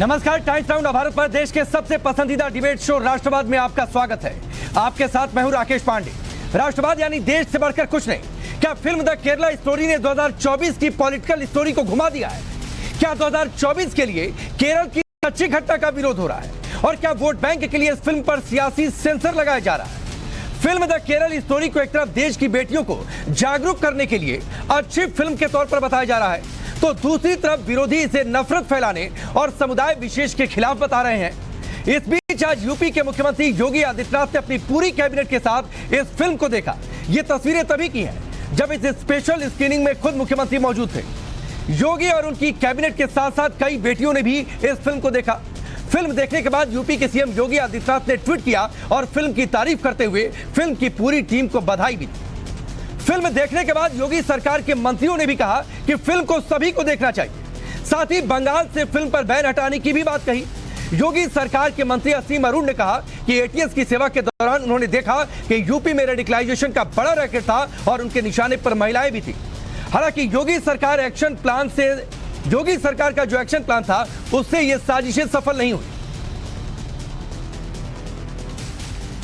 नमस्कार, times now Bharat पर देश के सबसे पसंदीदा डिबेट शो राष्ट्रवाद में आपका स्वागत है। आपके साथ मैं हूं राकेश पांडे। राष्ट्रवाद यानी देश से बढ़कर कुछ नहीं। क्या फिल्म द केरला स्टोरी ने 2024 की पॉलिटिकल स्टोरी को घुमा दिया है? क्या 2024 के लिए केरल की सच्ची घटना का विरोध हो रहा है? और क्या वोट बैंक के लिए इस फिल्म पर सियासी सेंसर लगाया जा रहा है? फिल्म द केरल स्टोरी को एक तरफ देश की बेटियों को जागरूक करने के लिए अच्छी फिल्म के तौर पर बताया जा रहा है, तो दूसरी तरफ विरोधी इसे नफरत फैलाने और समुदाय विशेष के खिलाफ बता रहे हैं। इस बीच आज यूपी के मुख्यमंत्री योगी आदित्यनाथ ने अपनी पूरी कैबिनेट के साथ इस फिल्म को देखा। ये तस्वीरें तभी की हैं जब इस स्पेशल स्क्रीनिंग में खुद मुख्यमंत्री मौजूद थे। योगी और उनकी कैबिनेट के साथ साथ कई बेटियों ने भी इस फिल्म को देखा। फिल्म देखने के बाद यूपी के सीएम योगी आदित्यनाथ ने ट्वीट किया और फिल्म की तारीफ करते हुए फिल्म की पूरी टीम को बधाई भी दी। फिल्म देखने के बाद योगी सरकार के मंत्रियों ने भी कहा कि फिल्म को सभी को देखना चाहिए। साथ ही बंगाल से फिल्म पर बैन हटाने की भी बात कही। योगी सरकार के मंत्री असीम अरुण ने कहा कि एटीएस की सेवा के दौरान उन्होंने देखा कि यूपी में रेडिकलाइजेशन का बड़ा रैकेट था और उनके निशाने पर महिलाएं भी थी। हालांकि योगी सरकार का जो एक्शन प्लान था उससे ये साजिशें सफल नहीं हुई।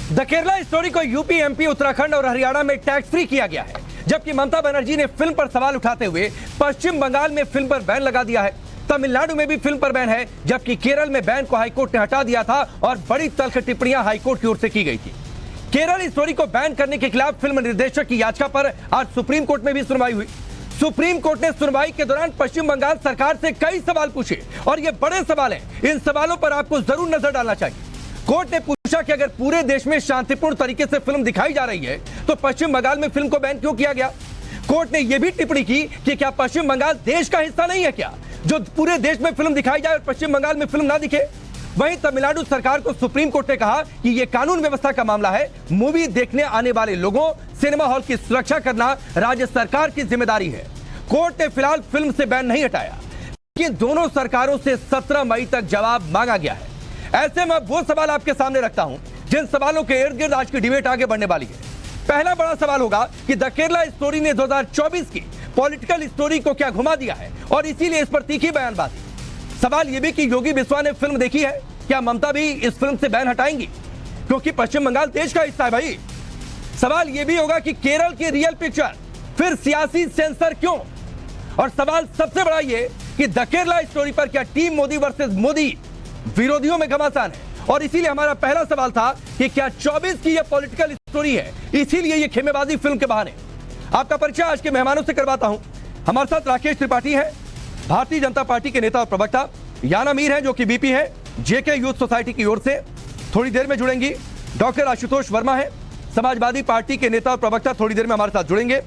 द केरला स्टोरी को यूपी, एमपी, उत्तराखंड और हरियाणा में टैक्स फ्री किया गया है, जबकि ममता बनर्जी ने फिल्म पर सवाल उठाते हुए पश्चिम बंगाल में फिल्म पर बैन लगा दिया है। तमिलनाडु में भी फिल्म पर बैन है, जबकि केरल में बैन को हाईकोर्ट ने हटा दिया था और बड़ी तल्ख टिप्पणियां हाईकोर्ट की ओर से की गई थी। केरल स्टोरी को बैन करने के खिलाफ फिल्म निर्देशक की याचिका पर आज सुप्रीम कोर्ट में भी सुनवाई हुई। सुप्रीम कोर्ट ने सुनवाई के दौरान पश्चिम बंगाल सरकार से कई सवाल पूछे और ये बड़े सवाल हैं। इन सवालों पर आपको जरूर नजर डालना चाहिए। कोर्ट ने पूछा कि अगर पूरे देश में शांतिपूर्ण तरीके से फिल्म दिखाई जा रही है तो पश्चिम बंगाल में फिल्म को बैन क्यों किया गया? कोर्ट ने यह भी टिप्पणी की कि क्या पश्चिम बंगाल देश का हिस्सा नहीं है क्या, जो पूरे देश में फिल्म दिखाई जाए और पश्चिम बंगाल में फिल्म ना दिखे? वहीं तमिलनाडु सरकार को सुप्रीम कोर्ट ने कहा कि यह कानून व्यवस्था का मामला है। मूवी देखने आने वाले लोगों, सिनेमा हॉल की सुरक्षा करना राज्य सरकार की जिम्मेदारी है। कोर्ट ने फिलहाल फिल्म से बैन नहीं हटाया, लेकिन दोनों सरकारों से 17 मई तक जवाब मांगा गया है। ऐसे में वो सवाल आपके सामने रखता हूं जिन सवालों के इर्द गिर्द आज की डिबेट आगे बढ़ने वाली है। पहला बड़ा सवाल होगा कि द केरला स्टोरी ने 2024 की पॉलिटिकल स्टोरी को क्या घुमा दिया है और इसीलिए इस पर तीखी बयानबाजी। सवाल यह भी कि योगी बिस्वा ने फिल्म देखी है, क्या ममता भी इस फिल्म से बैन हटाएंगी, क्योंकि पश्चिम बंगाल देश का हिस्सा है भाई। सवाल यह भी होगा कि केरल की रियल पिक्चर फिर सियासी सेंसर क्यों? और सवाल सबसे बड़ा ये कि द केरला स्टोरी पर क्या टीम मोदी वर्सेस मोदी विरोधियों में घमासान है? और इसीलिए हमारा पहला सवाल था कि क्या 24 की यह पॉलिटिकल स्टोरी है, इसीलिए यह खेमेबाजी फिल्म के बहाने। आपका परिचय आज के मेहमानों से करवाता हूं। हमारे साथ राकेश त्रिपाठी है, भारतीय जनता पार्टी के नेता और प्रवक्ता। याना मीर है जो कि बीपी है, जेके यूथ सोसाइटी की ओर से, थोड़ी देर में जुड़ेंगी। डॉक्टर आशुतोष वर्मा है, समाजवादी पार्टी के नेता और प्रवक्ता, थोड़ी देर में हमारे साथ जुड़ेंगे।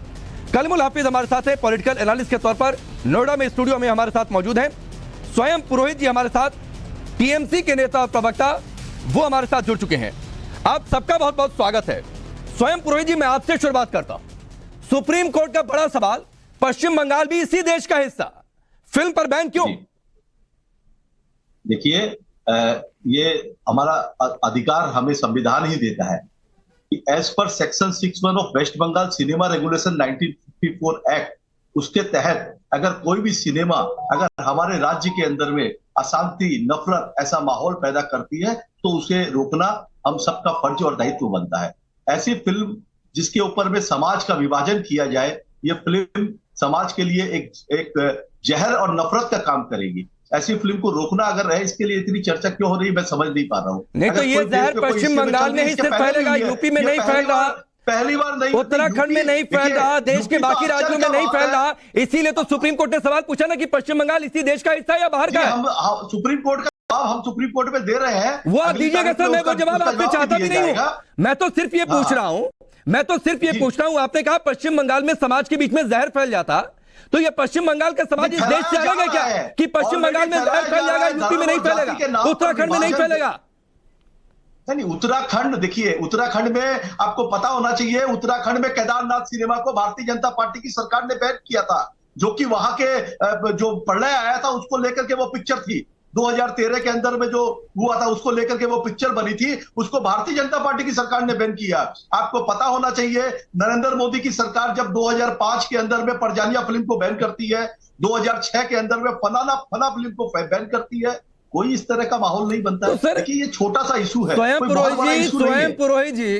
कलमुल हाफिज हमारे साथ है, पॉलिटिकल एनालिस्ट के तौर पर नोएडा में स्टूडियो में हमारे साथ मौजूद हैं। स्वयं पुरोहित जी हमारे साथ, टीएमसी के नेता और प्रवक्ता, वो हमारे साथ जुड़ चुके हैं। आप सबका बहुत बहुत स्वागत है। स्वयं पुरोहित जी, मैं आपसे शुरुआत करता हूं। सुप्रीम कोर्ट का बड़ा सवाल, पश्चिम बंगाल भी इसी देश का हिस्सा, फिल्म पर बैन क्यों? देखिए, ये हमारा अधिकार हमें संविधान ही देता है कि एज पर section 61 of West Bengal cinema regulation 1954 act, उसके तहत अगर कोई भी सिनेमा अगर हमारे राज्य के अंदर में अशांति, नफरत ऐसा माहौल पैदा करती है तो उसे रोकना हम सबका फर्ज और दायित्व बनता है। ऐसी फिल्म जिसके ऊपर में समाज का विभाजन किया जाए, ये फिल्म समाज के लिए एक जहर और नफरत का काम करेगी। ऐसी फिल्म को रोकना अगर है, इसके लिए इतनी चर्चा क्यों हो रही है मैं समझ नहीं पा रहा हूँ। नहीं तो ये जहर पश्चिम बंगाल में ही सिर्फ फैलेगा, यूपी में नहीं फैल रहा, पहली बार नहीं, उत्तराखंड में नहीं फैल रहा, देश के बाकी राज्यों में नहीं फैल रहा। इसीलिए तो सुप्रीम कोर्ट ने सवाल पूछा ना कि पश्चिम बंगाल इसी देश का हिस्सा या बाहर का है। हम सुप्रीम कोर्ट का जवाब हम सुप्रीम कोर्ट में दे रहे हैं, वो आप दीजिएगा सर। मैं वो जवाब आपसे चाहता भी नहीं हूं। मैं तो सिर्फ ये पूछ रहा हूं, आपने कहा पश्चिम बंगाल में समाज के बीच में जहर फैल जाता, तो ये पश्चिम बंगाल का समाज इस देश से अलग है क्या कि पश्चिम बंगाल में जहर फैल जाएगा, यूपी में नहीं फैलेगा, उत्तराखंड में नहीं फैलेगा? नहीं, उत्तराखंड, देखिए उत्तराखंड में आपको पता होना चाहिए, उत्तराखंड में केदारनाथ सिनेमा को भारतीय जनता पार्टी की सरकार ने बैन किया था, जो कि वहां के जो प्रलय आया था उसको लेकर के वो पिक्चर थी। 2013 के अंदर में जो हुआ था उसको लेकर के वो पिक्चर बनी थी, उसको भारतीय जनता पार्टी की सरकार ने बैन किया। आपको पता होना चाहिए, नरेंद्र मोदी की सरकार जब 2005 के अंदर में परजानिया फिल्म को बैन करती है, 2006 के अंदर में फना फिल्म को बैन करती है, कोई इस तरह का माहौल नहीं बनता तो है। सर, देखिए ये छोटा सा इशू है, स्वयं कोई बहुत बड़ा पुरोहित जी, इशू नहीं है। स्वयं पुरोहित जी,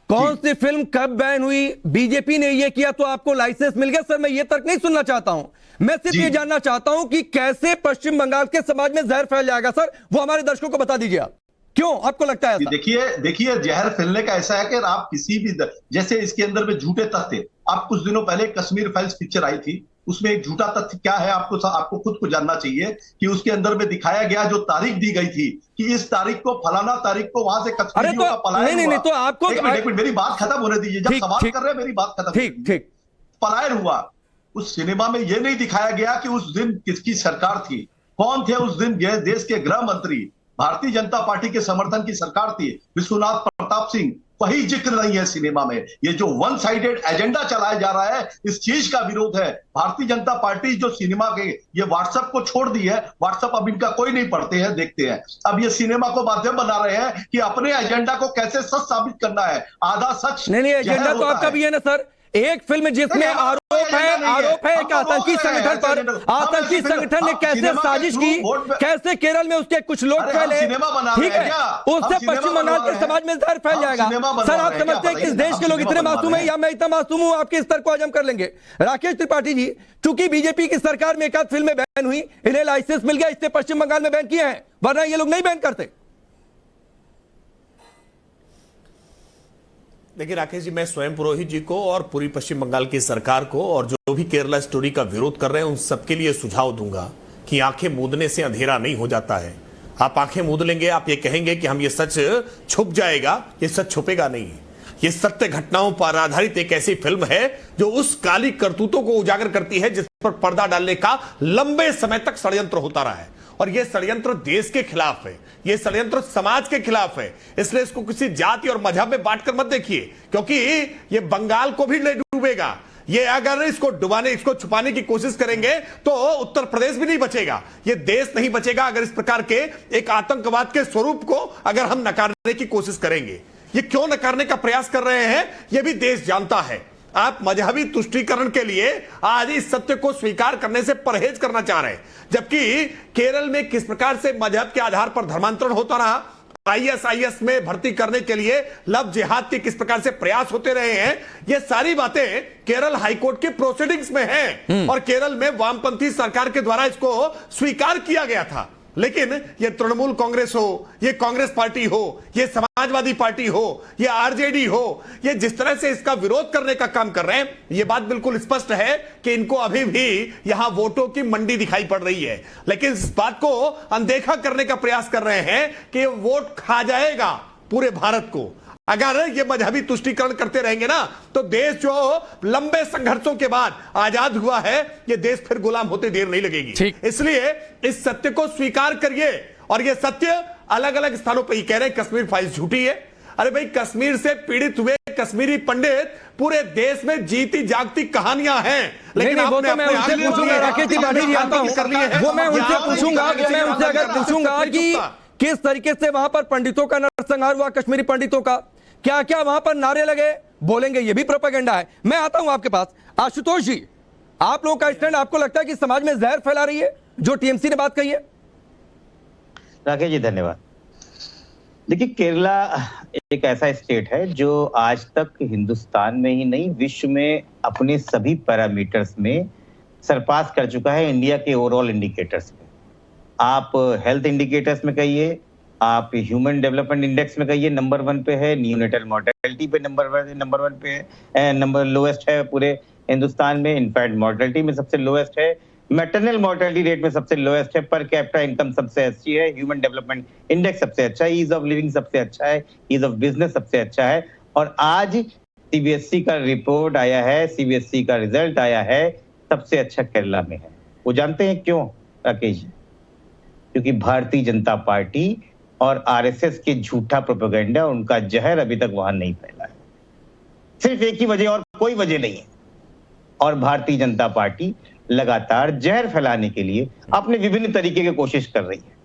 कौन सी फिल्म कब बैन हुई, बीजेपी ने ये किया तो आपको लाइसेंस मिल गया? सर मैं ये तर्क नहीं सुनना चाहता हूं, मैं सिर्फ जी। ये जानना चाहता हूं कि कैसे पश्चिम बंगाल के समाज में जहर फैल जाएगा। सर वो हमारे दर्शकों को बता दीजिए आप, क्यों आपको लगता है ऐसा? देखिए जहर फैलने का ऐसा है कि आप किसी भी जैसे इसके अंदर में झूठे तथ्य, आप कुछ दिनों पहले कश्मीर फाइल्स पिक्चर आई थी, उसमें एक झूठा तथ्य क्या है आपको खुद को जानना चाहिए कि उसके अंदर में दिखाया गया, जो तारीख दी गई थी कि इस तारीख को, फलाना तारीख को वहां से कश्मीरियों का पलायन हुआ। नहीं, तो आपको एक मिनट मेरी बात खत्म होने दीजिए, जब सवाल कर रहे हैं मेरी बात खत्म। ठीक, पलायन हुआ, उस सिनेमा में यह नहीं दिखाया गया कि उस दिन किसकी सरकार थी, कौन थे उस दिन देश के गृह मंत्री, भारतीय जनता पार्टी के समर्थन की सरकार थी, विश्वनाथ प्रताप सिंह, वही जिक्र नहीं है सिनेमा में। ये जो वन साइडेड एजेंडा चलाया जा रहा है, इस चीज का विरोध है। भारतीय जनता पार्टी जो सिनेमा के ये व्हाट्सएप को छोड़ दी है, व्हाट्सएप अब इनका कोई नहीं पढ़ते हैं, देखते हैं। अब ये सिनेमा को माध्यम बना रहे हैं कि अपने एजेंडा को कैसे सच साबित करना है। आधा सच नहीं, एजेंडा तो आपका भी है ना सर। एक फिल्म जिसमें आरोप है एक आतंकी संगठन पर, आतंकी संगठन ने कैसे साजिश की, कैसे केरल में उसके कुछ लोग फैले, ठीक है, उससे पश्चिम बंगाल के समाज में जहर फैल जाएगा। सर आप समझते हैं कि इस देश के लोग इतने मासूम हैं, या मैं इतना मासूम हूं? आपके स्तर को हजम कर लेंगे। राकेश त्रिपाठी जी, चूंकि बीजेपी की सरकार में एक आध फिल्में बैन हुई, इन्हें लाइसेंस मिल गया, इससे पश्चिम बंगाल में बैन किए हैं, वरना ये लोग नहीं बैन करते। देखिए राकेश जी, मैं स्वयं पुरोहित जी को और पूरी पश्चिम बंगाल की सरकार को और जो भी केरला स्टोरी का विरोध कर रहे हैं उन सबके लिए सुझाव दूंगा कि आंखें मूंदने से अंधेरा नहीं हो जाता है। आप आंखें मूंद लेंगे, आप ये कहेंगे कि हम ये सच छुप जाएगा, ये सच छुपेगा नहीं। ये सत्य घटनाओं पर आधारित एक ऐसी फिल्म है जो उस काली करतूतों को उजागर करती है जिस पर पर्दा डालने का लंबे समय तक षड्यंत्र होता रहा है। और यह षड्यंत्र देश के खिलाफ है, यह षड्यंत्र समाज के खिलाफ है। इसलिए इसको किसी जाति और मजहब में बांटकर मत देखिए, क्योंकि यह बंगाल को भी ले डूबेगा। ये अगर इसको छुपाने की कोशिश करेंगे तो उत्तर प्रदेश भी नहीं बचेगा, ये देश नहीं बचेगा अगर इस प्रकार के एक आतंकवाद के स्वरूप को अगर हम नकारने की कोशिश करेंगे। ये क्यों नकारने का प्रयास कर रहे हैं यह भी देश जानता है। आप मजहबी तुष्टीकरण के लिए आज इस सत्य को स्वीकार करने से परहेज करना चाह रहे हैं, जबकि केरल में किस प्रकार से मजहब के आधार पर धर्मांतरण होता रहा, आईएसआईएस में भर्ती करने के लिए लव जिहाद के किस प्रकार से प्रयास होते रहे हैं, ये सारी बातें केरल हाईकोर्ट के प्रोसीडिंग्स में हैं और केरल में वामपंथी सरकार के द्वारा इसको स्वीकार किया गया था। लेकिन ये तृणमूल कांग्रेस हो, ये कांग्रेस पार्टी हो, ये समाजवादी पार्टी हो, ये आरजेडी हो, ये जिस तरह से इसका विरोध करने का काम कर रहे हैं, ये बात बिल्कुल स्पष्ट है कि इनको अभी भी यहां वोटों की मंडी दिखाई पड़ रही है। लेकिन इस बात को अनदेखा करने का प्रयास कर रहे हैं कि वोट खा जाएगा पूरे भारत को। अगर ये मजहबी तुष्टीकरण करते रहेंगे ना तो देश जो लंबे संघर्षों के बाद आजाद हुआ है, ये देश फिर गुलाम होते देर नहीं लगेगी। इसलिए इस सत्य को स्वीकार करिए। और ये सत्य अलग अलग स्थानों पर ही कह रहे हैं कश्मीर फाइल्स झूठी है। अरे भाई, कश्मीर से पीड़ित हुए कश्मीरी पंडित पूरे देश में जीती जागती कहानियां हैं। लेकिन वो तो मैं उनसे पूछूंगा, राकेश त्रिपाठी जी आता हूं, वो मैं उनसे पूछूंगा कि किस तरीके से वहां पर पंडितों का नरसंहार हुआ, कश्मीरी पंडितों का क्या क्या वहां पर नारे लगे, बोलेंगे ये भी प्रोपेगेंडा है। मैं आता हूं आपके पास, आशुतोष जी, आप लोगों का स्टैंड आपको लगता है कि समाज में जहर फैला रही है जो टीएमसी ने बात कही है? राकेश जी धन्यवाद। देखिए, केरला एक ऐसा स्टेट है जो आज तक हिंदुस्तान में ही नहीं विश्व में अपने सभी पैरामीटर्स में सरपास कर चुका है इंडिया के ओवरऑल इंडिकेटर्स में। आप हेल्थ इंडिकेटर्स में कहिए, आप ह्यूमन डेवलपमेंट इंडेक्स में कहिए, नंबर 1 पे है, न्यूनेटल मॉर्टेलिटी पे नंबर 1 पे है, नंबर लोएस्ट है पूरे हिंदुस्तान में। इनफैक्ट मॉर्टेलिटी में सबसे लोएस्ट है, मैटरनल मॉर्टेलिटी रेट में सबसे लोएस्ट है, पर कैपिटा इनकम सबसे अच्छी है, ह्यूमन डेवलपमेंट इंडेक्स सबसे अच्छा है, ईज ऑफ लिविंग सबसे अच्छा है, ईज ऑफ बिजनेस सबसे अच्छा है। और आज सीबीएसई का रिपोर्ट आया है, सीबीएसई का रिजल्ट आया है, सबसे अच्छा केरला में है। वो जानते हैं क्यों राकेश जी? क्योंकि भारतीय जनता पार्टी और आरएसएस के झूठा प्रोपेगेंडा, उनका जहर अभी तक वहां नहीं फैला है। सिर्फ एक ही वजह और कोई वजह नहीं है। और भारतीय जनता पार्टी लगातार जहर फैलाने के लिए अपने विभिन्न तरीके की कोशिश कर रही है।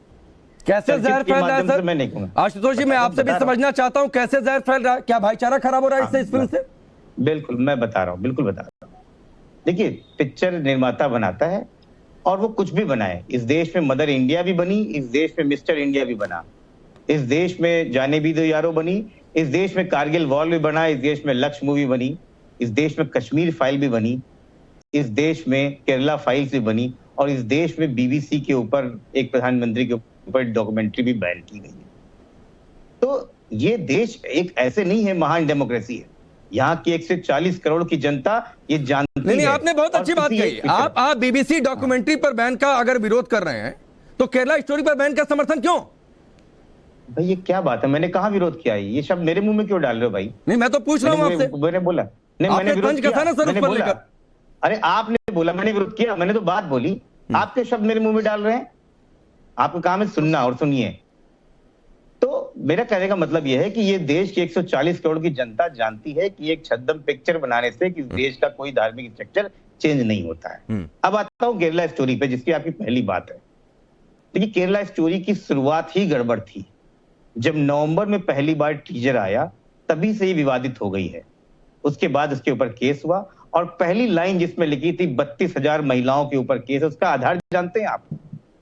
कैसे जहर फैल रहा है सर? मैं नहीं कहूंगा। आशुतोष जी, मैं आपसे भी समझना चाहता हूं कैसे जहर फैल रहा है, क्या भाईचारा खराब हो रहा है इससे, इस फिल्म से? बिल्कुल, मैं बता रहा हूं, बिल्कुल बता रहा हूं। देखिए, पिक्चर निर्माता बनाता है, और वो कुछ भी बनाए। इस देश में मदर इंडिया भी बनी, इस देश में मिस्टर इंडिया भी बना, इस देश में जाने भी दो यारो बनी, इस देश में कारगिल वॉर भी बना, इस देश में लक्ष्य मूवी बनी, इस देश में कश्मीर फाइल भी बनी, इस देश में केरला फाइल्स भी बनी, और इस देश में बीबीसी के ऊपर एक प्रधानमंत्री के ऊपर डॉक्यूमेंट्री भी बैन की गई है। तो ये देश एक ऐसे नहीं है, महान डेमोक्रेसी है। यहाँ की 140 करोड़ की जनता ये जानती है। नहीं, आपने बहुत अच्छी बात कही। आप बीबीसी डॉक्यूमेंट्री पर बैन का अगर विरोध कर रहे हैं तो केरला स्टोरी पर बैन का समर्थन क्यों? भाई ये क्या बात है, मैंने कहा विरोध किया है? ये शब्द मेरे मुंह में क्यों डाल रहे हो भाई? नहीं, मैं तो पूछ रहा हूं आपसे। मैंने बोला नहीं, मैंने विरोध किया ना सर उस पर लेकर। अरे आपने बोला मैंने विरोध किया, मैंने तो बात बोली, आपके शब्द मेरे मुंह में डाल रहे हैं। आपका काम है सुनना, और सुनिए। तो मेरा कहने का मतलब यह है कि ये देश की 140 करोड़ की जनता जानती है कि एक छद्म पिक्चर बनाने से किस देश का कोई धार्मिक स्ट्रक्चर चेंज नहीं होता है। अब आता हूं केरला स्टोरी पे, जिसकी आपकी पहली बात है। देखिए, केरला स्टोरी की शुरुआत ही गड़बड़ थी। जब नवंबर में पहली बार टीजर आया तभी से ही विवादित हो गई है। उसके बाद उसके ऊपर केस हुआ, और पहली लाइन जिसमें लिखी थी 32,000 महिलाओं के ऊपर केस, उसका आधार जानते हैं आप?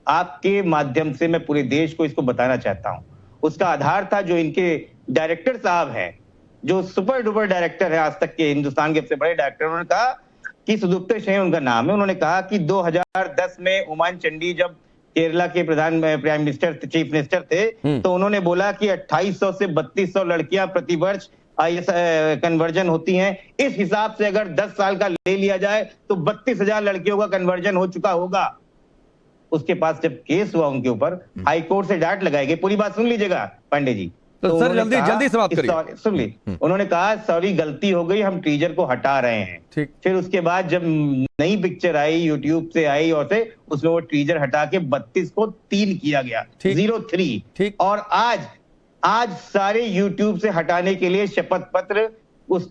आपके माध्यम से मैं पूरे देश को इसको बताना चाहता हूं। उसका आधार था जो इनके डायरेक्टर साहब हैं, जो सुपर डुपर डायरेक्टर है आज तक के हिंदुस्तान के सबसे बड़े डायरेक्टर। उन्होंने कहा कि सुदुप्त शेह उनका नाम है। उन्होंने कहा कि 2010 में उमान चंडी जब केरला के प्राइम मिनिस्टर चीफ मिनिस्टर थे, तो उन्होंने बोला कि 2800 से 3200 लड़कियां प्रतिवर्ष कन्वर्जन होती हैं। इस हिसाब से अगर 10 साल का ले लिया जाए तो 32,000 लड़कियों का कन्वर्जन हो चुका होगा। उसके पास जब केस हुआ उनके ऊपर, हाई कोर्ट से डांट लगाई गई। पूरी बात सुन लीजिएगा पांडे जी। तो सर जल्दी समाप्त करिए। सुन ली। उन्होंने कहा सॉरी गलती हो गई, हम टीजर को हटा रहे हैं। फिर उसके बाद जब नई पिक्चर आई, यूट्यूब से आई, और से उसमें वो टीजर हटा के 32 को 3 किया गया, 03। और आज सारे यूट्यूब से हटाने के लिए शपथ पत्र उस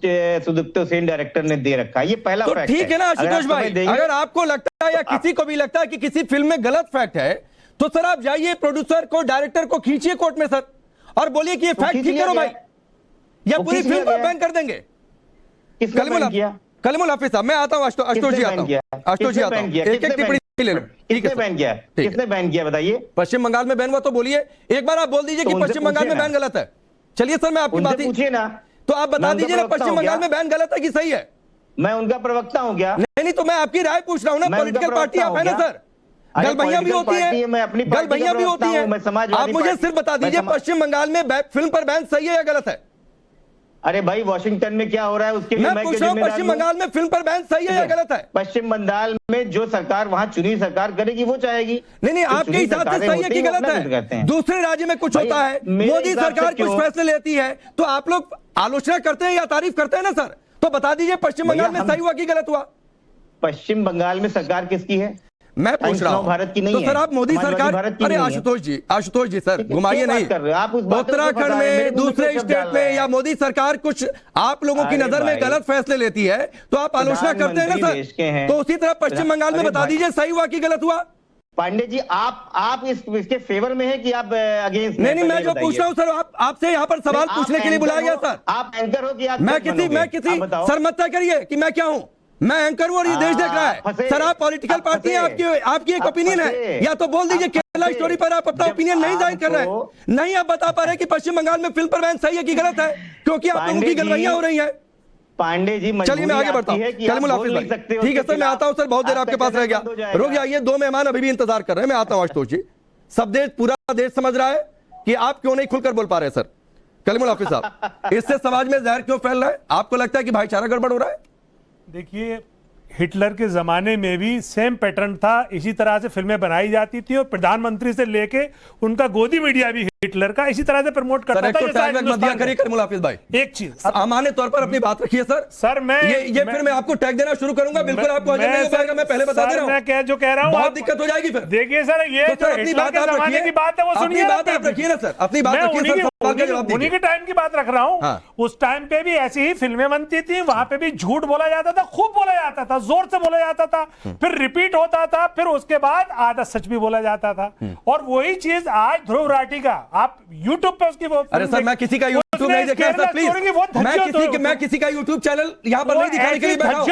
सुदीप्त सेन डायरेक्टर ने दे रखा है। ये पहला तो फैक्ट ठीक है ना आशुतोष भाई, अगर आपको लगता है या किसी को भी लगता है कि किसी फिल्म में गलत फैक्ट है, तो सर आप जाइए प्रोड्यूसर को, डायरेक्टर को खींचिए कोर्ट में सर, और बोलिए कि ये फैक्ट ठीक करो भाई, या पूरी फिल्म को बैन कर देंगे। कलीमुल हाफिज साहब, मैं आता हूं। आशुतोष जी आता हूं। आशुतोष जी आता हूं। एक टिप्पणी ले लो। किसने बैन किया? किसने बैन किया बताइए? पश्चिम बंगाल में बैन हुआ तो बोलिए, एक बार आप बोल दीजिए कि पश्चिम बंगाल में बैन गलत है। चलिए सर, मैं आपकी बात पूछिए ना, तो आप बता दीजिए ना पश्चिम बंगाल में बैन गलत है कि सही है? मैं उनका प्रवक्ता हूं क्या? नहीं, तो मैं आपकी राय पूछ रहा हूं ना। पॉलिटिकल पार्टी आप है ना सर, गलबैया भी होती है, गलबैया भी होती है। आप मुझे सिर्फ बता दीजिए पश्चिम बंगाल में फिल्म पर बैन सही है या गलत है? अरे भाई, वॉशिंगटन में क्या हो रहा है उसके लिए मैं पूछ रहा हूं, पश्चिम बंगाल में फिल्म पर बैन सही है या गलत है? पश्चिम बंगाल में जो सरकार वहां चुनी सरकार करेगी वो चाहेगी। नहीं, आपके हिसाब से सही है कि गलत है? दूसरे राज्य में कुछ होता है, मोदी सरकार कुछ फैसले लेती है, तो आप लोग आलोचना करते हैं या तारीफ करते हैं ना सर? तो बता दीजिए पश्चिम बंगाल में सही हुआ कि गलत हुआ? पश्चिम बंगाल में सरकार किसकी है? मैं पूछ रहा हूं। भारत की नहीं तो है। सर आप मोदी सरकार, अरे आशुतोष जी सर घुमाइए नहीं। उत्तराखंड में, दूसरे स्टेट में, या मोदी सरकार कुछ आप लोगों की नजर में गलत फैसले लेती है तो आप आलोचना करते हैं ना सर? तो उसी तरह पश्चिम बंगाल में बता दीजिए सही हुआ कि गलत हुआ? पांडे जी, आप इसके फेवर में है कि आप अगेंस्ट? नहीं, मैं जो पूछ रहा हूं सर, आपसे यहाँ पर सवाल पूछने के लिए बुलाया गया सर। आप एंकर हो कि आप मैं किसी सर मत तय करिए कि मैं क्या हूं। मैं एंकर हूं और ये देश देख रहा है सर। आप पॉलिटिकल पार्टी है, आपकी एक ओपिनियन है, या तो बोल दीजिए केरला स्टोरी पर आप अपना ओपिनियन नहीं जाहिर कर रहे हैं। नहीं आप बता पा रहे कि पश्चिम बंगाल में फिल्म पर बैन सही है कि गलत है, क्योंकि आप लोगों की गलबैया हो रही है। पांडे जी, चलिए मैं आगे बढ़ता हूं। कलीमुल हाफिज भाई, ठीक है सर, मैं आता हूं सर, बहुत देर आपके पास रह गया। रुक जाइए, 2 मेहमान अभी भी इंतजार कर रहे हैं। मैं आता हूं आशुतोष जी। सब देश, पूरा देश समझ रहा है कि आप क्यों नहीं खुलकर बोल पा रहे सर। कलीमुल हाफिज साहब, इससे समाज में जहर क्यों फैल रहा है? आपको लगता है कि भाईचारा गड़बड़ हो रहा है? देखिए, हिटलर के जमाने में भी सेम पैटर्न था, इसी तरह से फिल्में बनाई जाती थी और प्रधानमंत्री से लेके उनका गोदी मीडिया भी हिटलर का इसी तरह से प्रमोट करता था। एक चीज सामान्य तौर पर अपनी बात रखिए सर। मैं फिर मैं आपको टैग देना शुरू करूंगा, बिल्कुल आपको नहीं हो पाएगा, मैं पहले बता दे रहा हूं। मैं जो कह रहा हूं बहुत दिक्कत हो जाएगी फिर। देखिए सर, ये अपनी बात आप रखिए, की बात है वो सुनिए, बात आप रखिए ना सर, अपनी बात रखिए, उन्हीं के टाइम की बात रख रहा हूं। उस टाइम पे भी ऐसी ही फिल्में बनती थी, वहां पे भी झूठ बोला जाता था, खूब बोला जाता था, जोर से बोला जाता था, फिर रिपीट होता था, फिर उसके बाद आधा सच भी बोला जाता था। और वही चीज आज ध्रुव राठी का आप YouTube पे उसकी वो अरे सर, मैं किसी का YouTube नहीं देखा है सर, प्लीज। मैं किसी का YouTube चैनल यहाँ पर नहीं दिखाने के लिए बैठा हूँ।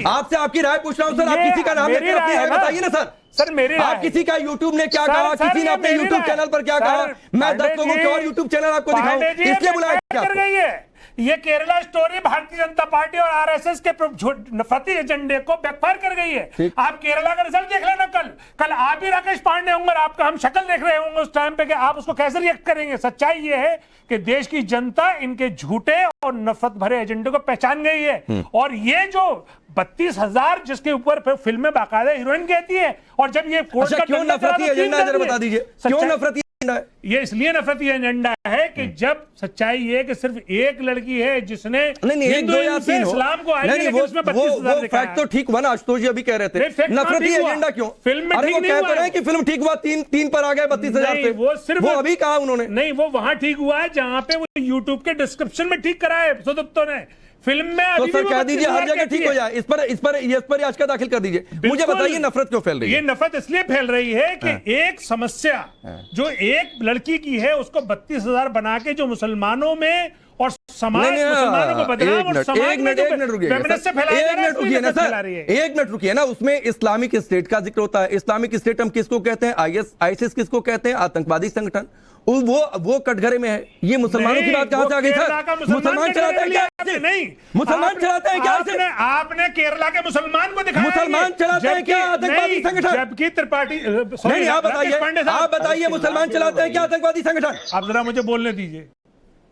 आपसे आपकी राय पूछ रहा हूँ सर, आप किसी का नाम लेकर अपनी राय बताइए ना सर। सर मेरी आप किसी का YouTube ने क्या कहा, किसी ने अपने YouTube चैनल पर क्या कहा, मैं 10 लोगों के और YouTube चैनल आपको दिखाऊं, इसलिए बुलाया क्या? ये केरला स्टोरी भारतीय जनता पार्टी और आरएसएस के नफरती एजेंडे को बैकफायर कर गई है। आप केरला का रिजल्ट देख लेना, कल आप ही राकेश पांडे होंगे, आपका हम शक्ल देख रहे होंगे उस टाइम पे कि आप उसको कैसे रिएक्ट करेंगे। सच्चाई ये है कि देश की जनता इनके झूठे और नफरत भरे एजेंडे को पहचान गई है। और ये जो 32,000 जिसके ऊपर फिल्में बाकायदा हीरोइन कहती है, और जब ये कोर्ट का क्यों नफरती एजेंडा जरा बता दीजिए, क्यों नफरती? ये इसलिए नफरती एजेंडा है कि जब सच्चाई ये है कि सिर्फ एक लड़की है जिसने हिंदू से इस्लाम को आई है, उसमें 32,000 लिखा है। फैक्ट तो ठीक हुआ ना, आशुतोष जी अभी कह रहे थे। नफरती एजेंडा क्यों? फिल्म में ठीक नहीं हुआ है कि फिल्म ठीक हुआ, 3 पर आ गए 32,000 से। वो अभी कहा उन्होंने नहीं, वो वहां ठीक हुआ है जहां पे वो यूट्यूब के डिस्क्रिप्शन में ठीक करा है सुदत्तो ने। फिल्म में तो सर कह दीजिए हर जगह ठीक हो जाए, इस पर याचिका दाखिल कर दीजिए। मुझे बताइए नफरत क्यों फैल रही है? ये नफरत इसलिए फैल रही है कि एक समस्या जो एक लड़की की है उसको 32,000 बना के जो मुसलमानों में और समाज मुसलमानों को बदनाम और समाज में एक मिनट रुकिए ना। उसमें इस्लामिक स्टेट का जिक्र होता है। इस्लामिक स्टेट हम किसको कहते हैं? आईएस किसको कहते हैं? आतंकवादी संगठन। वो कटघरे में है। ये मुसलमानों की बात कहां से आ गई सर? मुसलमान चलाते हैं क्या? नहीं, मुसलमान चलाते हैं क्या? आपने केरला के मुसलमान को दिखाया? मुसलमान चलाते हैं क्या आतंकवादी संगठन? जबकि त्रिपाठी नहीं, आप बताइए मुसलमान चलाते हैं क्या आतंकवादी संगठन? आप जरा मुझे बोलने दीजिए।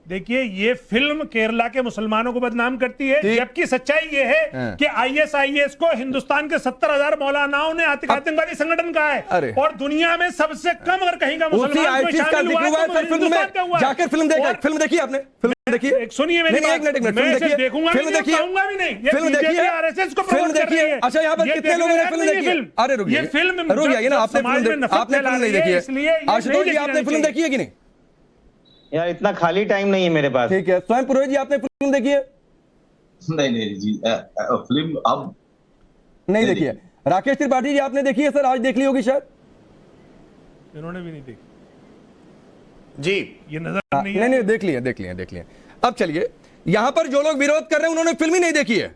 देखिए, ये फिल्म केरला के मुसलमानों को बदनाम करती है, जबकि सच्चाई ये है कि आईएसआईएस को हिंदुस्तान के 70,000 मौलानाओं ने आतंकवादी संगठन कहा है। और दुनिया में सबसे कम अगर कहीं का मुसलमान को शामिल हुआ है तो हिंदुस्तान का हुआ है। जाकर फिल्म देखी आपने? फिल्म देखिए, सुनिए मेरी बात। एक मिनट फिल्म देखिए, देखूंगा फिल्म देखिए, भी नहीं। फिल्म देखिए, आरएसएस को फिल्म देखिए। अच्छा, यहाँ पर कितने लोगों ने फिल्म देखी? अरे रुक जाइए ना, आपने फिल्म नहीं देखी है। आशुतोष जी, आपने फिल्म देखी है कि नहीं? यार इतना खाली टाइम नहीं है मेरे पास। ठीक है, स्वयं पुरोहित जी आपने फिल्म देखी है? नहीं जी, फिल्म अब नहीं देखी है। राकेश त्रिपाठी जी आपने देखी है? सर आज देख ली होगी शायद। इन्होंने भी नहीं देखी जी। ये नजर नहीं, देख लिए। अब चलिए, यहां पर जो लोग विरोध कर रहे हैं उन्होंने फिल्म ही नहीं देखी है।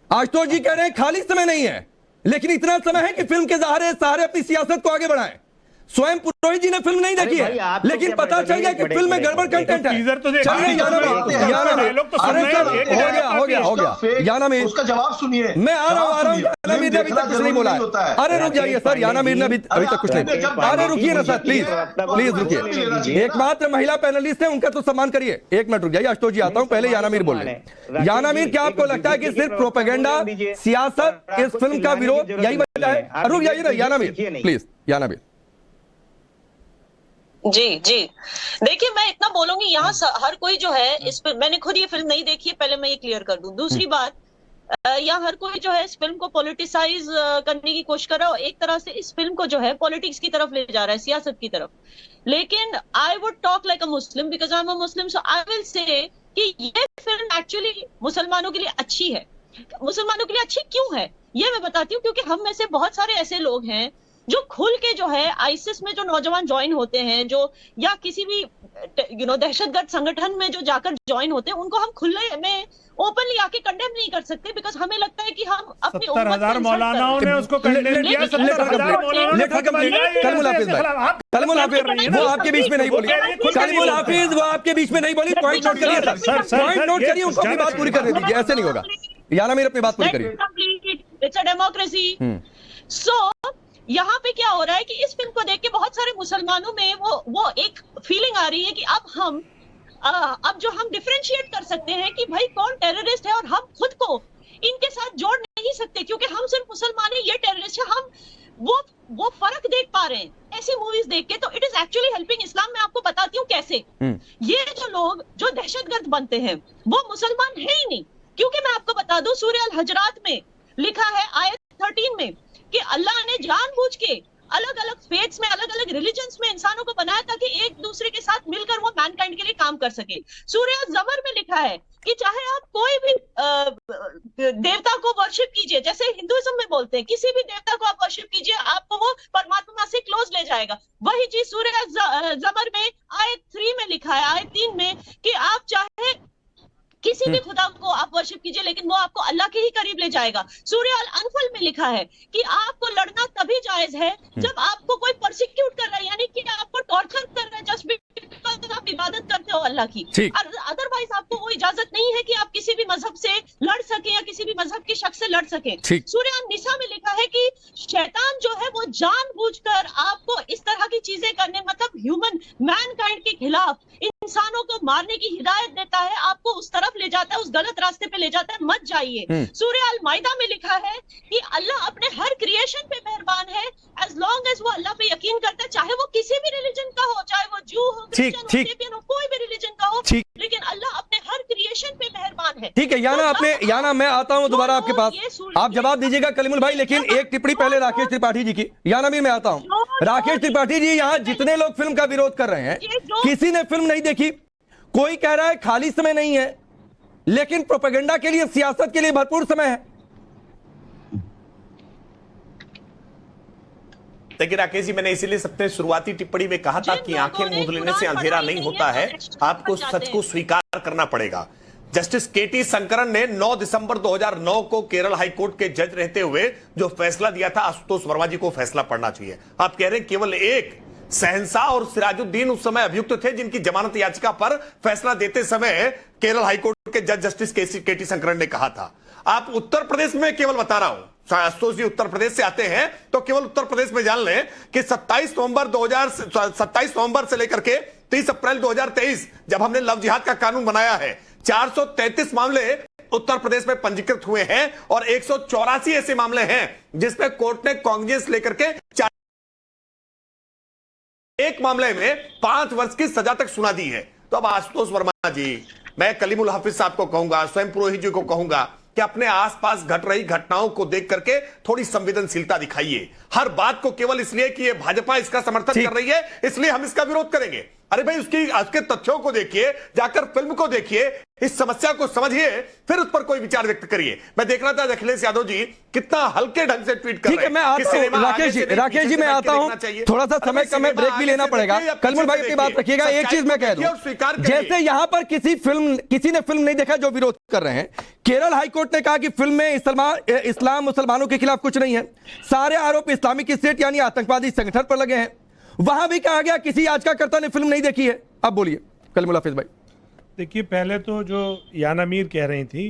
आशुतोष जी कह रहे हैं खाली समय नहीं है, लेकिन इतना समय है कि फिल्म के सहारे अपनी सियासत को आगे बढ़ाएं। स्वयं पुरोहित जी ने फिल्म नहीं देखी है, लेकिन पता चल गया कि फिल्म में गड़बड़ कंटेंट है। उसका जवाब सुनिए। मैं आ रहा हूँ। याना मीर ने अभी तक कुछ नहीं बोला है। अरे रुक जाइए सर, याना मीर ने अभी तक कुछ नहीं। अरे रुकिए ना सर, प्लीज रुकिए। एकमात्र महिला पैनलिस्ट है, उनका तो सम्मान करिए। एक मिनट रुक जाइए, आशुतोष जी आता हूँ, पहले याना मीर बोल रहे। याना मीर, क्या आपको लगता है कि सिर्फ प्रोपेगेंडा, सियासत, इस फिल्म का विरोध यही वजह है? रुक जाइए ना याना मीर, प्लीज। याना मीर जी। देखिए, मैं इतना बोलूंगी, यहाँ हर कोई जो है इस पर, मैंने खुद ये फिल्म नहीं देखी है, पहले मैं ये क्लियर कर दूं। दूसरी बात, यहाँ हर कोई जो है इस फिल्म को पॉलिटिसाइज करने की कोशिश कर रहा है, एक तरह से इस फिल्म को जो है पॉलिटिक्स की तरफ ले जा रहा है, सियासत की तरफ। लेकिन I would talk like a Muslim because I am a Muslim, so I will say कि ये फिल्म एक्चुअली मुसलमानों के लिए अच्छी है। मुसलमानों के लिए अच्छी क्यों है ये मैं बताती हूँ, क्योंकि हम में से बहुत सारे ऐसे लोग हैं जो खुल के जो है आईसिस में जो नौजवान ज्वाइन होते हैं, जो या किसी भी दहशतगर्द संगठन में जो जाकर ज्वाइन होते हैं, उनको हम खुले में ओपनली आके कंडेम नहीं कर सकते, बिकॉज हमें लगता है कि हम अपनी 70,000 मौलानाओं ने उसको कंडेम किया। 70,000 मौलानाओं ने कलमुल हाफिज वो आपके बीच में नहीं बोली। कलमुल हाफिज वो आपके बीच में नहीं बोली। पॉइंट नोट करिए सर, पॉइंट नोट करिए, उनको अपनी बात पूरी करने दीजिए। ऐसे नहीं होगा। याना मीर अपनी बात पूरी करिए। It's a democracy. सो यहाँ पे क्या हो रहा है कि इस फिल्म को देख के बहुत सारे मुसलमानों में वो एक फीलिंग आ रही है कि अब जो हम डिफरेंशिएट कर सकते हैं कि भाई कौन टेररिस्ट है, और हम खुद को इनके साथ जोड़ नहीं सकते क्योंकि हम सिर्फ मुसलमान हैं, ये टेररिस्ट है। हम वो फर्क देख पा रहे हैं ऐसी मूवीज देख के। तो इट इज एक्चुअली हेल्पिंग इस्लाम। मैं आपको बताती हूँ कैसे। ये जो लोग जो दहशतगर्द बनते हैं वो मुसलमान है ही नहीं, क्योंकि मैं आपको बता दूं सूरह अल हजरात में लिखा है आयत 13 में कि अल्लाह ने जानबूझ के अलग अलग फेथ्स में, अलग अलग रिलीजन्स में इंसानों को बनाया ताकि एक दूसरे के साथ मिलकर वो मैनकाइंड के लिए काम कर सके। सूरह ज़मर में लिखा है कि चाहे आप कोई भी देवता को वर्शिप कीजिए, जैसे हिंदुइज्म में बोलते हैं, किसी भी देवता को आप वर्शिप कीजिए, आपको वो परमात्मा से क्लोज ले जाएगा। वही चीज सूरह ज़मर में आयत 3 में लिखा है, आयत 3 में, कि आप चाहे किसी भी खुदा को आप वर्शिप कीजिए लेकिन वो आपको अल्लाह के ही करीब ले जाएगा। सूरह अल अनफल में लिखा है कि आपको लड़ना तभी जायज है जब आपको कोई परसिक्यूट कर रहा है, यानी कि आपको टॉर्चर कर रहा है जस्ट बिकॉज़ आप इबादत करते हो अल्लाह की। अदरवाइज आपको वो इजाजत नहीं है कि आप किसी भी मजहब से लड़ सके या किसी भी मजहब के शख्स से लड़ सके। सूरह अन-निसा में लिखा है कि शैतान जो है वो जानबूझकर आपको इस तरह की चीजें करने, मतलब ह्यूमन मैनकाइंड के खिलाफ इंसानों को मारने की हिदायत देता है, आपको उस तरफ ले जाता है, उस गलत रास्ते पे ले जाता है, मत जाइए। सूरह अल माइदा में लिखा है कि अल्लाह अपने हर क्रिएशन पे मेहरबान है एज लॉन्ग एज वो अल्लाह पे यकीन करता है, चाहे वो किसी भी रिलीजन का हो, चाहे वो जू हो, क्रिश्चियन हो, सेपियन हो, कोई भी रिलीजन का हो, लेकिन अल्लाह अपने हर क्रिएशन पे मेहरबान है। ठीक है याना, मैं आता हूं दोबारा आपके पास, आप जवाब दीजिएगा कलीमुल भाई, लेकिन एक टिप्पणी पहले राकेश त्रिपाठी जी की। याना भी मैं आता हूं। राकेश त्रिपाठी जी, यहाँ जितने लोग फिल्म का विरोध कर रहे हैं, किसी ने फिल्म नहीं देखी, कोई कह रहा है खाली समय नहीं है, लेकिन प्रोपेगेंडा के लिए, सियासत के लिए भरपूर समय है। देखिए राकेश जी, मैंने इसीलिए सबसे शुरुआती टिप्पणी में कहा था कि आंखें मूंद लेने से अंधेरा नहीं होता है, आपको सच को स्वीकार करना पड़ेगा। जस्टिस केटी शंकरन ने 9 दिसंबर 2009 को केरल हाईकोर्ट के जज रहते हुए जो फैसला दिया था, आशुतोष वर्मा जी को फैसला पढ़ना चाहिए। आप कह रहे हैं केवल एक शहंशाह और सिराजुद्दीन उस समय अभियुक्त थे जिनकी जमानत याचिका पर फैसला देते समय केरल हाईकोर्ट के जज जस्टिस केटी शंकरन ने कहा था। आप उत्तर प्रदेश में, केवल बता रहा हूं, आशुतोष जी उत्तर प्रदेश से आते हैं तो केवल उत्तर प्रदेश में जान लें कि 27 नवंबर से लेकर के 30 अप्रैल 2023 जब हमने लव जिहाद का कानून बनाया है, 433 मामले उत्तर प्रदेश में पंजीकृत हुए हैं और 184 ऐसे मामले हैं जिसमें कोर्ट ने कॉग्निजेंस लेकर के एक मामले में 5 वर्ष की सजा तक सुना दी है। तो अब आशुतोष वर्मा जी, मैं कलीमुल हाफिज साहब को कहूंगा, स्वयं पुरोहित जी को कहूंगा कि अपने आसपास घट रही घटनाओं को देख करके थोड़ी संवेदनशीलता दिखाइए। हर बात को केवल इसलिए कि ये भाजपा इसका समर्थन कर रही है इसलिए हम इसका विरोध करेंगे। अरे भाई, उसके तथ्यों को देखिए, जाकर फिल्म को देखिए, इस समस्या को समझिए, फिर उस पर कोई विचार व्यक्त करिए। मैं देख रहा था अखिलेश यादव जी कितना हल्के ढंग से ट्वीट कर रहे हैं। मैं आता हूं राकेश जी मैं आता हूं, थोड़ा सा समय कम है, ब्रेक भी लेना पड़ेगा। कलीमुल भाई अपनी बात रखिएगा। एक चीज मैं कह दूं, जैसे यहां पर किसी ने फिल्म नहीं देखा जो विरोध कर रहे हैं, केरल हाईकोर्ट ने कहा कि फिल्म में इस्लाम मुसलमानों के खिलाफ कुछ नहीं है, सारे आरोप इस्लामिक स्टेट यानी आतंकवादी संगठन पर लगे हैं। वहां भी कहा गया किसी याचिकाकर्ता ने फिल्म नहीं देखी है। अब बोलिए कलीमुल हाफिज भाई। देखिए, पहले तो जो याना मीर कह रही थी,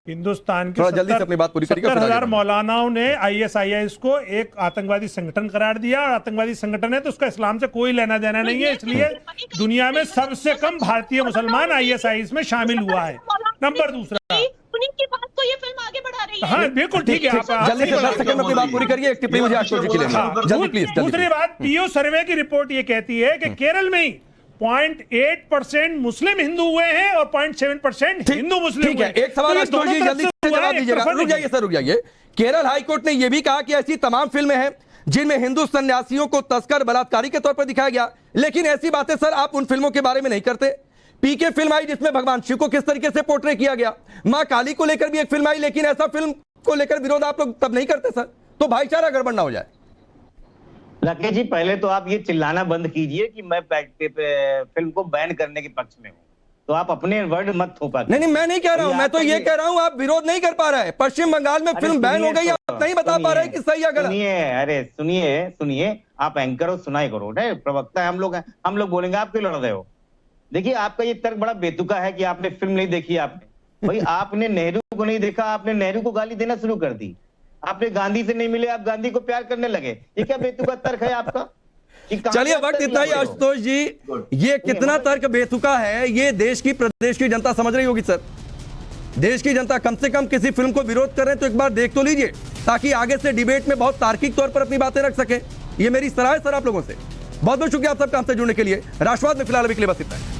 हिंदुस्तान के जल्दी से अपनी बात पूरी करिएगा। 70,000 मौलानाओं ने ISIS को एक आतंकवादी संगठन करार दिया, और आतंकवादी संगठन है तो उसका इस्लाम से कोई लेना देना नहीं है, इसलिए दुनिया में सबसे कम भारतीय मुसलमान ISIS में शामिल हुआ है। नंबर दूसरा, की बात को ये फिल्म आगे बढ़ा रही है। हाँ बिल्कुल ठीक है, आप जल्दी से 10 सेकंड में अपनी बात पूरी करिए। एक टिप्पणी मुझे आशुतोष जी के लिए जल्दी प्लीज। दूसरी बात, पीयू सर्वे की रिपोर्ट ये कहती है कि केरल में ही 0.8% मुस्लिम हिंदू हुए हैं और 0.7% हिंदू मुस्लिम। ठीक है, एक सवाल आशुतोष जी जल्दी से जवाब दीजिएगा। रुक जाइए सर, रुक जाइए। केरल हाईकोर्ट ने यह भी कहा कि ऐसी तमाम फिल्में हैं जिनमें हिंदू सन्यासियों को तस्कर, बलात्कारी के तौर पर दिखाया गया, लेकिन ऐसी बातें सर आप उन फिल्मों के बारे में नहीं करते। पीके फिल्म आई जिसमें भगवान शिव को किस तरीके से पोर्ट्रे किया गया, मां काली को लेकर भी एक फिल्म आई, लेकिन ऐसा फिल्म को लेकर विरोध आप लोग तब नहीं करते सर, तो भाईचारा गड़बड़ ना हो जाए। राकेश जी, पहले तो आप ये चिल्लाना बंद कीजिए कि मैं फिल्म को बैन करने के पक्ष में हूँ, तो आप अपने वर्ड मत थोपा। नहीं, मैं नहीं कह रहा हूं, मैं तो ये कह रहा हूं आप विरोध नहीं कर पा रहे हैं। पश्चिम बंगाल में फिल्म बैन हो गई, आप नहीं बता पा रहे कि सही या गलत। अरे सुनिए, आप एंकर हो, सुनाई करो, प्रवक्ता है, हम लोग बोलेंगे, आप क्यों लड़ रहे हो? देखिए, आपका ये तर्क बड़ा बेतुका है कि आपने फिल्म नहीं देखी। आपने भाई, आपने नेहरू को नहीं देखा, आपने नेहरू को गाली देना शुरू कर दी। आपने गांधी से नहीं मिले, आप गांधी को प्यार करने लगे। ये क्या बेतुका तर्क है आपका? चलिए, वक्त इतना ही आशुतोष जी। ये कितना तर्क बेतुका है ये देश की, प्रदेश की जनता समझ रही होगी सर। देश की जनता कम से कम किसी फिल्म को विरोध कर रहे हैं तो एक बार देख तो लीजिए, ताकि आगे से डिबेट में बहुत तार्किक तौर पर अपनी बातें रख सके। ये मेरी सलाह है सर आप लोगों से। बहुत बहुत शुक्रिया आप सबका हमसे जुड़ने के लिए। राष्ट्रवाद में फिलहाल अभी के लिए बस इतना है।